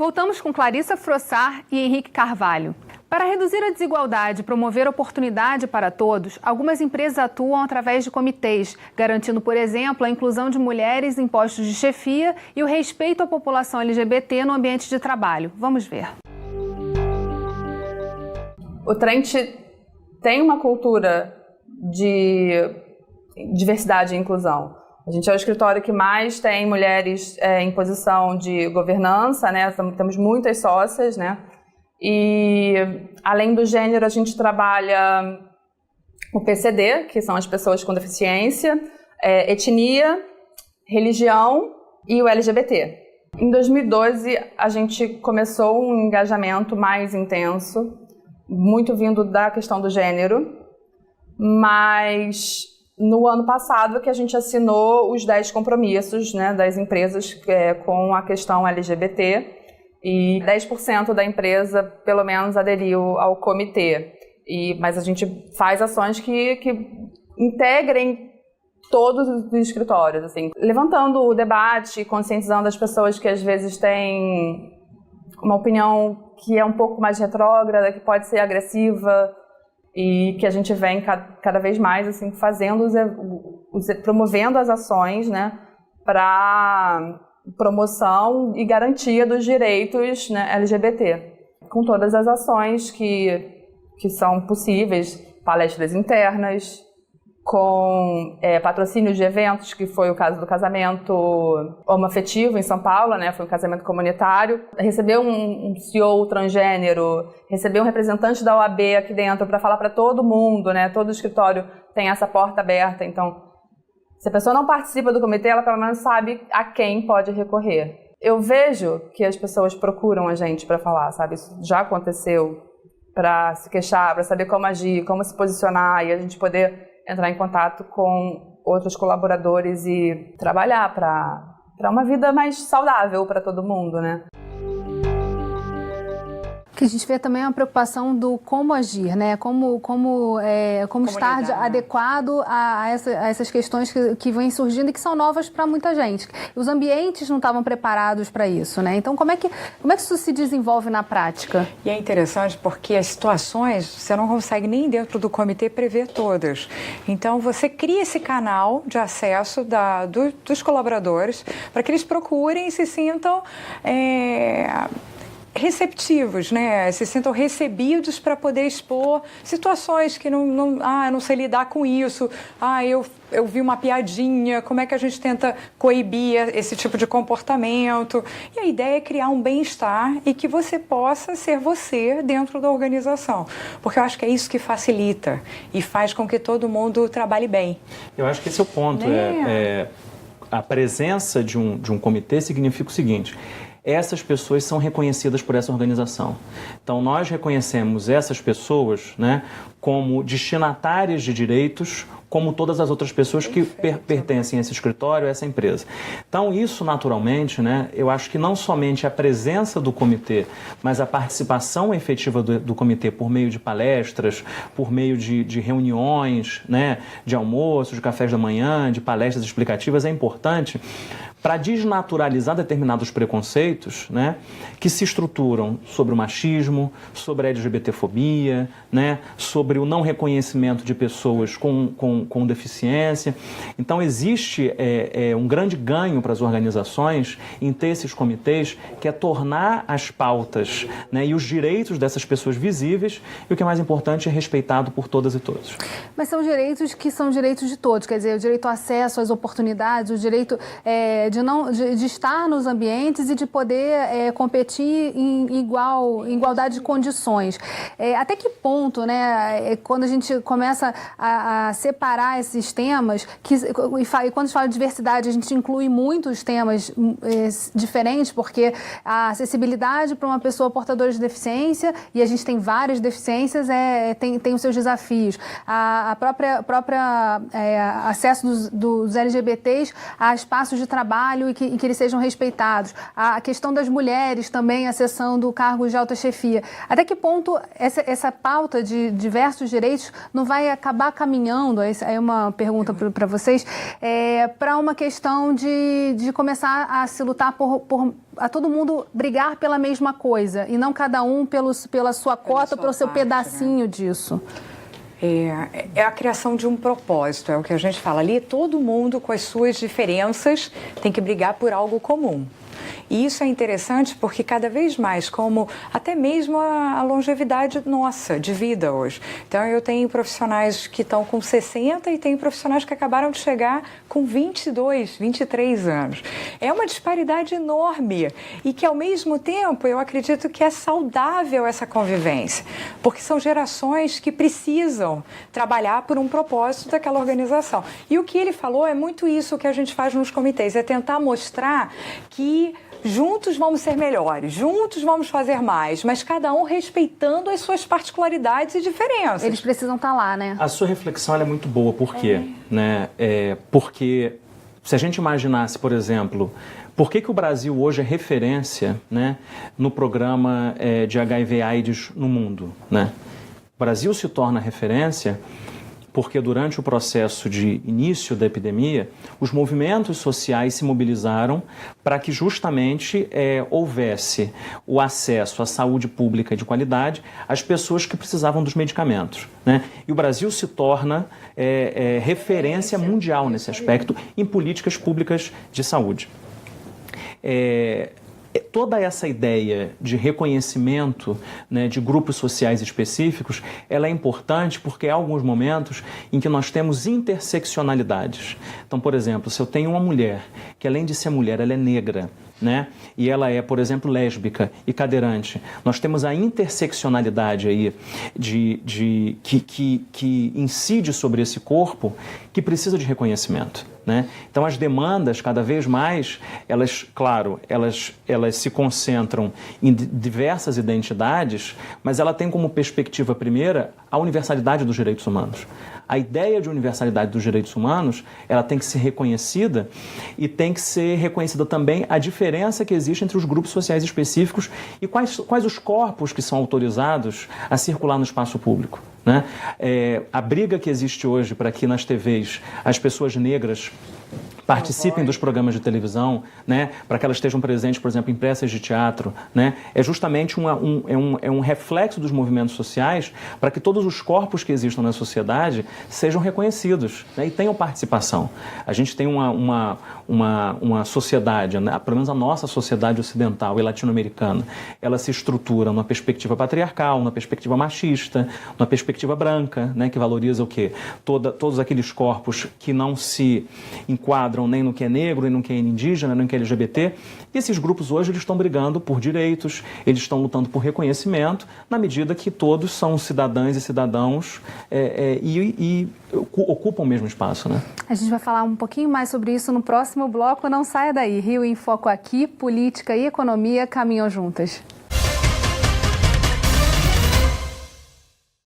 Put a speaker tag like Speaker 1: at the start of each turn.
Speaker 1: Voltamos com Clarissa Frossard e Henrique Carvalho. Para reduzir a desigualdade e promover oportunidade para todos, algumas empresas atuam através de comitês, garantindo, por exemplo, a inclusão de mulheres em postos de chefia e o respeito à população LGBT no ambiente de trabalho. Vamos ver.
Speaker 2: O Trent tem uma cultura de diversidade e inclusão. A gente é o escritório que mais tem mulheres em posição de governança, né? Temos muitas sócias, né? E, além do gênero, a gente trabalha o PCD, que são as pessoas com deficiência, etnia, religião e o LGBT. Em 2012, a gente começou um engajamento mais intenso, muito vindo da questão do gênero, mas no ano passado que a gente assinou os 10 compromissos, né, das empresas com a questão LGBT, e 10% da empresa, pelo menos, aderiu ao comitê. Mas a gente faz ações que integrem todos os escritórios, assim, levantando o debate, conscientizando as pessoas que às vezes têm uma opinião que é um pouco mais retrógrada, que pode ser agressiva, e que a gente vem cada vez mais assim, promovendo as ações, né, para promoção e garantia dos direitos, né, LGBT, com todas as ações que são possíveis, palestras internas, com patrocínios de eventos, que foi o caso do casamento homoafetivo em São Paulo, né? Foi um casamento comunitário. Receber um CEO transgênero, receber um representante da OAB aqui dentro para falar para todo mundo, né? Todo escritório tem essa porta aberta. Então, se a pessoa não participa do comitê, ela pelo menos sabe a quem pode recorrer. Eu vejo que as pessoas procuram a gente para falar, sabe? Isso já aconteceu, para se queixar, para saber como agir, como se posicionar, e a gente poder entrar em contato com outros colaboradores e trabalhar para uma vida mais saudável para todo mundo, né?
Speaker 1: Que a gente vê também uma preocupação do como agir, né? Como estar adequado a essas questões que vêm surgindo e que são novas para muita gente. Os ambientes não estavam preparados para isso, né? Então, como é que isso se desenvolve na prática?
Speaker 3: E é interessante porque as situações você não consegue nem dentro do comitê prever todas. Então, você cria esse canal de acesso dos colaboradores para que eles procurem e se sintam receptivos, né? Se sintam recebidos para poder expor situações que eu não sei lidar com isso, eu vi uma piadinha, como é que a gente tenta coibir esse tipo de comportamento? E a ideia é criar um bem-estar e que você possa ser você dentro da organização, porque eu acho que é isso que facilita e faz com que todo mundo trabalhe bem.
Speaker 4: Eu acho que esse é o ponto, a presença de um comitê significa o seguinte: essas pessoas são reconhecidas por essa organização. Então, nós reconhecemos essas pessoas, né, como destinatárias de direitos, como todas as outras pessoas que pertencem a esse escritório, a essa empresa. Então, isso naturalmente, né, eu acho que não somente a presença do comitê, mas a participação efetiva do comitê por meio de palestras, por meio de reuniões, né, de almoços, de cafés da manhã, de palestras explicativas, é importante para desnaturalizar determinados preconceitos, né, que se estruturam sobre o machismo, sobre a LGBTfobia, né, sobre o não reconhecimento de pessoas com deficiência. Então, existe um grande ganho para as organizações em ter esses comitês, que é tornar as pautas, né, e os direitos dessas pessoas visíveis, e o que é mais importante, é respeitado por todas e todos.
Speaker 1: Mas são direitos que são direitos de todos, quer dizer, o direito ao acesso às oportunidades, o direito de estar nos ambientes e de poder competir em igualdade de condições. Até que ponto, né, quando a gente começa a separar esses temas, e quando a gente fala de diversidade, a gente inclui muitos temas diferentes, porque a acessibilidade para uma pessoa portadora de deficiência, e a gente tem várias deficiências, tem os seus desafios. A própria acesso dos LGBTs a espaços de trabalho, trabalho e que eles sejam respeitados. A questão das mulheres também acessando cargos de alta chefia. Até que ponto essa pauta de diversos direitos não vai acabar caminhando, aí é uma pergunta para vocês, para uma questão de começar a se lutar a todo mundo brigar pela mesma coisa e não cada um pela sua cota, pelo seu pedacinho, né, disso.
Speaker 3: É a criação de um propósito, é o que a gente fala ali, todo mundo com as suas diferenças tem que brigar por algo comum. E isso é interessante porque cada vez mais, como até mesmo a longevidade nossa de vida hoje. Então eu tenho profissionais que estão com 60 e tenho profissionais que acabaram de chegar com 22, 23 anos. É uma disparidade enorme e que ao mesmo tempo eu acredito que é saudável essa convivência, porque são gerações que precisam trabalhar por um propósito daquela organização. E o que ele falou é muito isso que a gente faz nos comitês, é tentar mostrar que juntos vamos ser melhores, juntos vamos fazer mais, mas cada um respeitando as suas particularidades e diferenças.
Speaker 1: Eles precisam estar lá, né?
Speaker 4: A sua reflexão é muito boa, por quê? Né? Porque se a gente imaginasse, por exemplo, por que o Brasil hoje é referência, né, no programa de HIV/AIDS no mundo, né? O Brasil se torna referência porque durante o processo de início da epidemia, os movimentos sociais se mobilizaram para que justamente houvesse o acesso à saúde pública de qualidade às pessoas que precisavam dos medicamentos, né? E o Brasil se torna referência mundial nesse aspecto em políticas públicas de saúde. Toda essa ideia de reconhecimento, né, de grupos sociais específicos, ela é importante porque há alguns momentos em que nós temos interseccionalidades. Então, por exemplo, se eu tenho uma mulher que, além de ser mulher, ela é negra, né? E ela é, por exemplo, lésbica e cadeirante. Nós temos a interseccionalidade aí que incide sobre esse corpo que precisa de reconhecimento, né? Então as demandas cada vez mais, elas se concentram em diversas identidades, mas ela tem como perspectiva primeira a universalidade dos direitos humanos. A ideia de universalidade dos direitos humanos, ela tem que ser reconhecida e tem que ser reconhecida também a diferença que existe entre os grupos sociais específicos e quais os corpos que são autorizados a circular no espaço público, né? A briga que existe hoje para que nas TVs as pessoas negras participem dos programas de televisão, né, para que elas estejam presentes, por exemplo, em peças de teatro, né, é justamente um reflexo dos movimentos sociais para que todos os corpos que existam na sociedade sejam reconhecidos, né, e tenham participação. A gente tem uma sociedade, né, pelo menos a nossa sociedade ocidental e latino-americana, ela se estrutura numa perspectiva patriarcal, numa perspectiva machista, numa perspectiva branca, né, que valoriza o quê? Todos aqueles corpos que não se enquadram nem no que é negro, nem no que é indígena, nem no que é LGBT. E esses grupos hoje eles estão brigando por direitos, eles estão lutando por reconhecimento, na medida que todos são cidadãs e cidadãos e ocupam o mesmo espaço, né?
Speaker 1: A gente vai falar um pouquinho mais sobre isso no próximo bloco. Não saia daí. Rio em Foco aqui, política e economia caminham juntas.